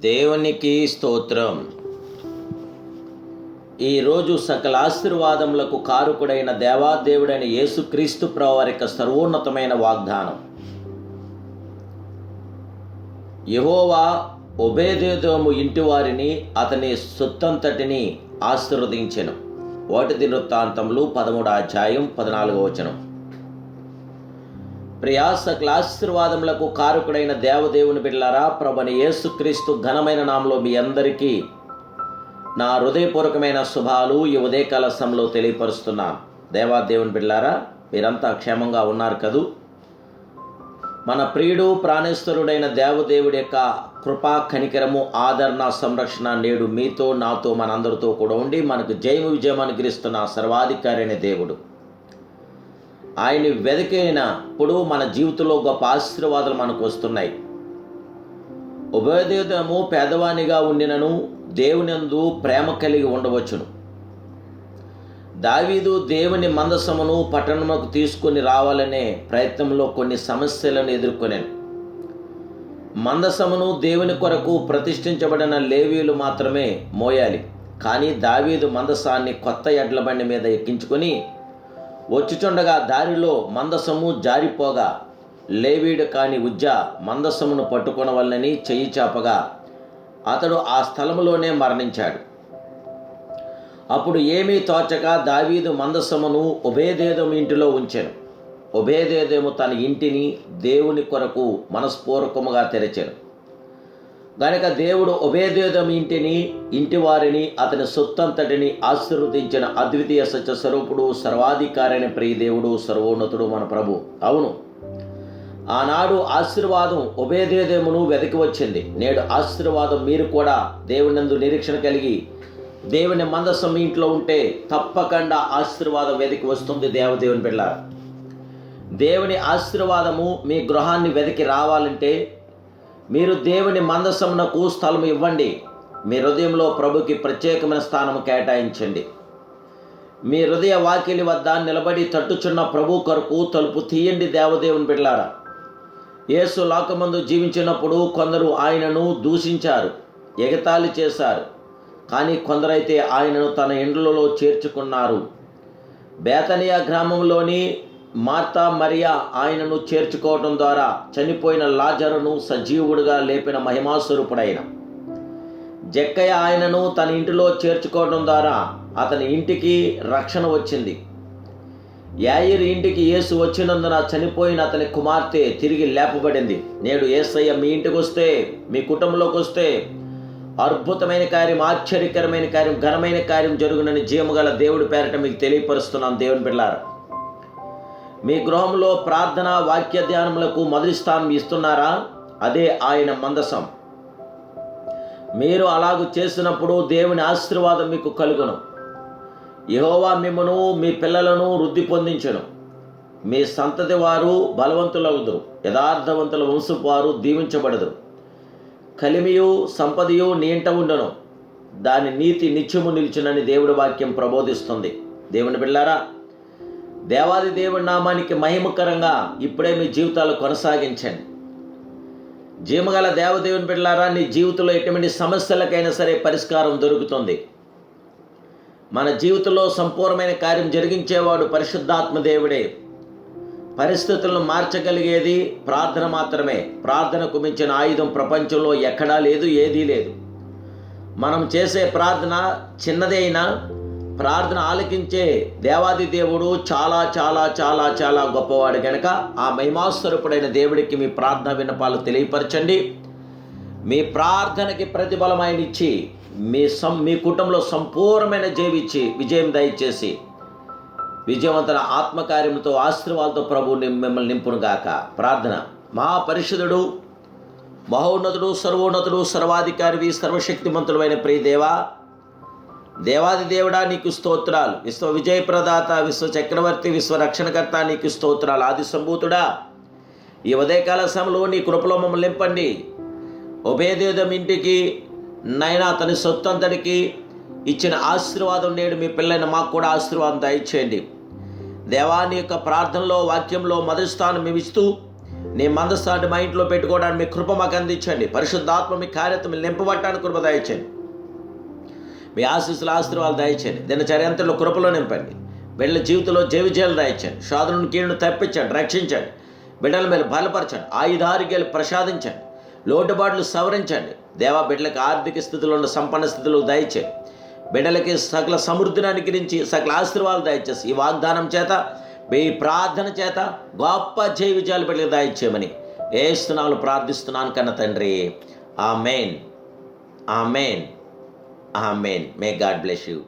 దేవునికి స్తోత్రం. ఈరోజు సకల ఆశీర్వాదములకు కారకుడైన దేవాదేవుడైన యేసుక్రీస్తు ప్రభువారి యొక్క సర్వోన్నతమైన వాగ్దానం. యెహోవా ఒబేదెదోము ఇంటి వారిని అతని సొత్తంతటిని ఆశీర్వదించెను. 1 దినవృత్తాంతములు 13:14. ప్రియా సకల ఆశీర్వాదములకు కారకుడైన దేవదేవుని బిడ్డలారా, ప్రభువైన యేసుక్రీస్తు ఘనమైన నామములో మీ అందరికీ నా హృదయపూర్వకమైన శుభాలు ఈ ఉదయకాల సమయంలో తెలియపరుస్తున్నాను. దేవాదేవుని బిడ్డలారా, మీరంతా క్షేమంగా ఉన్నారు కదూ? మన ప్రియుడు ప్రాణేశ్వరుడైన దేవదేవుడి యొక్క కృపా, కనికరము, ఆదరణ, సంరక్షణ నేడు మీతో, నాతో, మనందరితో కూడా ఉండి మనకు జయము విజయం అనుగ్రహిస్తున్న సర్వాధికారి అయిన దేవుడు. ఆయన్ని వెతికినప్పుడు మన జీవితంలో గొప్ప ఆశీర్వాదాలు మనకు వస్తున్నాయి. ఒబేదెదోము పేదవానిగా ఉండినను దేవునియందు ప్రేమ కలిగి ఉండవచ్చును. దావీదు దేవుని మందసమును పట్టణముకు తీసుకొని రావాలనే ప్రయత్నంలో కొన్ని సమస్యలను ఎదుర్కొనేను. మందసమును దేవుని కొరకు ప్రతిష్ఠించబడిన లేవీయులు మాత్రమే మోయాలి. కానీ దావీదు మందసాన్ని కొత్త ఎడ్ల బండి మీద ఎక్కించుకొని వచ్చుచుండగా దారిలో మందసము జారిపోగా లేవీయుడు కాని ఉజ్జా మందసమును పట్టుకొనవలనని చెయ్యి చాపగా అతడు ఆ స్థలములోనే మరణించాడు. అప్పుడు ఏమీ తోచక దావీదు మందసమును ఒబేదెదోము ఇంటిలో ఉంచెను. ఒబేదెదోము తన ఇంటిని దేవుని కొరకు మనస్పూర్వకముగా తెరచెను గనుక దేవుడు ఒబేదెదోము ఇంటి వారిని అతని సొత్తంతటిని ఆశీర్వదించిన అద్వితీయ సత్య స్వరూపుడు, సర్వాధికారైన ప్రియదేవుడు, సర్వోన్నతుడు మన ప్రభు. అవును, ఆనాడు ఆశీర్వాదం ఒబేదెదోమును వెతికి వచ్చింది. నేడు ఆశీర్వాదం మీరు కూడా దేవునియందు నిరీక్షణ కలిగి దేవుని మందసం మీ ఇంట్లో ఉంటే తప్పకుండా ఆశీర్వాదం వెతికి వస్తుంది. దేవదేవుని బిడ్డలారా, దేవుని ఆశీర్వాదము మీ గృహాన్ని వెతికి రావాలంటే మీరు దేవుని మందసమునకు స్థలం ఇవ్వండి. మీ హృదయంలో ప్రభుకి ప్రత్యేకమైన స్థానం కేటాయించండి. మీ హృదయ వాకిలి వద్ద నిలబడి తట్టుచున్న ప్రభు కొరకు తలుపు తీయండి. దేవదేవుని బిడ్డలారా, యేసు లోకమందు జీవించినప్పుడు కొందరు ఆయనను దూషించారు, ఎగతాళి చేశారు. కానీ కొందరైతే ఆయనను తన ఇండ్లలో చేర్చుకున్నారు. బేతనియా గ్రామంలోని మార్తా మరియా ఆయనను చేర్చుకోవడం ద్వారా చనిపోయిన లాజరును సజీవుడిగా లేపిన మహిమాస్వరూపుడైన జక్కయ్య ఆయనను తన ఇంటిలో చేర్చుకోవడం ద్వారా అతని ఇంటికి రక్షణ వచ్చింది. యాయిరు ఇంటికి యేసు వచ్చినందున చనిపోయిన అతని కుమార్తె తిరిగి లేపబడింది. నేడు యేసయ్య మీ ఇంటికి వస్తే, మీ కుటుంబంలోకి వస్తే అద్భుతమైన కార్యం, ఆశ్చర్యకరమైన కార్యం, ఘనమైన కార్యం జరుగునని జీవముగల దేవుడి పేరట మీకు తెలియపరుస్తున్నాను. దేవుని బిడ్డలారా, మీ గృహంలో ప్రార్థన, వాక్య ధ్యానములకు మొదటి స్థానం ఇస్తున్నారా? అదే ఆయన మందసం. మీరు అలాగూ చేసినప్పుడు దేవుని ఆశీర్వాదం మీకు కలుగును. యెహోవా మిమ్మును, మీ పిల్లలను వృద్ధి పొందించును. మీ సంతతి వారు బలవంతులగుదురు. యథార్థవంతుల వంశపు వారు దీవించబడదురు. కలిమియు సంపదయు నీ ఇంట ఉండును, దాని నీతి నిత్యము నిలుచునని దేవుడి వాక్యం ప్రబోధిస్తుంది. దేవుని బిడ్డలారా, దేవాది దేవుడి నామానికి మహిమకరంగా ఇప్పుడే మీ జీవితాలు కొనసాగించండి. జీవగల దేవదేవుని బిడ్డలారా, నీ జీవితంలో ఎటువంటి సమస్యలకైనా సరే పరిష్కారం దొరుకుతుంది. మన జీవితంలో సంపూర్ణమైన కార్యం జరిగించేవాడు పరిశుద్ధాత్మ దేవుడే. పరిస్థితులను మార్చగలిగేది ప్రార్థన మాత్రమే. ప్రార్థనకు మించిన ఆయుధం ప్రపంచంలో ఎక్కడా లేదు, ఏదీ లేదు. మనం చేసే ప్రార్థన చిన్నదే అయినా ప్రార్థన ఆలకించే దేవాది దేవుడు చాలా చాలా చాలా చాలా గొప్పవాడు కనుక ఆ మహిమాస్వరూపుడైన దేవుడికి మీ ప్రార్థన విన్నపాలు తెలియపరచండి. మీ ప్రార్థనకి ప్రతిఫలం ఆయన ఇచ్చి మీ కుటుంబంలో సంపూర్ణమైన జయమిచ్చి విజయం దయచేసి విజయవంతన ఆత్మకార్యంతో ఆశీర్వాదాలతో ప్రభు మిమ్మల్ని నింపును గాక. ప్రార్థన. మహాపరిశుద్ధుడు, మహోన్నతుడు, సర్వోన్నతుడు, సర్వాధికారి, సర్వశక్తిమంతుడైన ప్రియ దేవా, దేవాది దేవుడా నీకు స్తోత్రాలు. విశ్వ విజయప్రదాత, విశ్వ చక్రవర్తి, విశ్వ రక్షణకర్త నీకు స్తోత్రాలు. ఆది సంభూతుడా, ఈ ఉదయకాల సమయంలో నీ కృపలో మమ్మల్ని నింపండి. ఒబేదెదోము ఇంటికి నైనా తన సొత్తంతటికి ఇచ్చిన ఆశీర్వాదం నేడు మీ పిల్లైన మాకు కూడా ఆశీర్వాదం దయచేయండి. దేవాని యొక్క ప్రార్థనలో, వాక్యంలో మొదటి స్థానం మేము ఇస్తూ నీ మందస్థాన్ని మా ఇంట్లో పెట్టుకోవడానికి మీ కృప మాకు అందించండి. పరిశుద్ధాత్మ మీ కార్యక్రమం నింపబట్టడానికి కృప దయచేయండి. మీ ఆశీస్సులు ఆశీర్వాదాలు దయచేయండి. దినచర్యంతలో కృపలో నింపండి. బిడ్డల జీవితంలో జయవిజయాలు దయచేయండి. శోధనను కీడును తప్పించండి, రక్షించండి. బిడ్డల మీద బలపరచండి, ఆయుధారోగ్యాలు ప్రసాదించండి, లోటుబాట్లు సవరించండి. దేవా, బిడ్డలకు ఆర్థిక స్థితిలో ఉన్న సంపన్న స్థితిలో దయచేయండి. బిడ్డలకి సకల సమృద్ధిని అనుగ్రహించి సకల ఆశీర్వాదాలు దయచేసి ఈ వాగ్దానం చేత మీ ప్రార్థన చేత గొప్ప జయ విజయాలు బిడ్డలకు దయచేయమని యేసునామములో ప్రార్థిస్తున్నాను కన్న తండ్రి. ఆమేన్, ఆమేన్, ఆమేన్. May God bless you.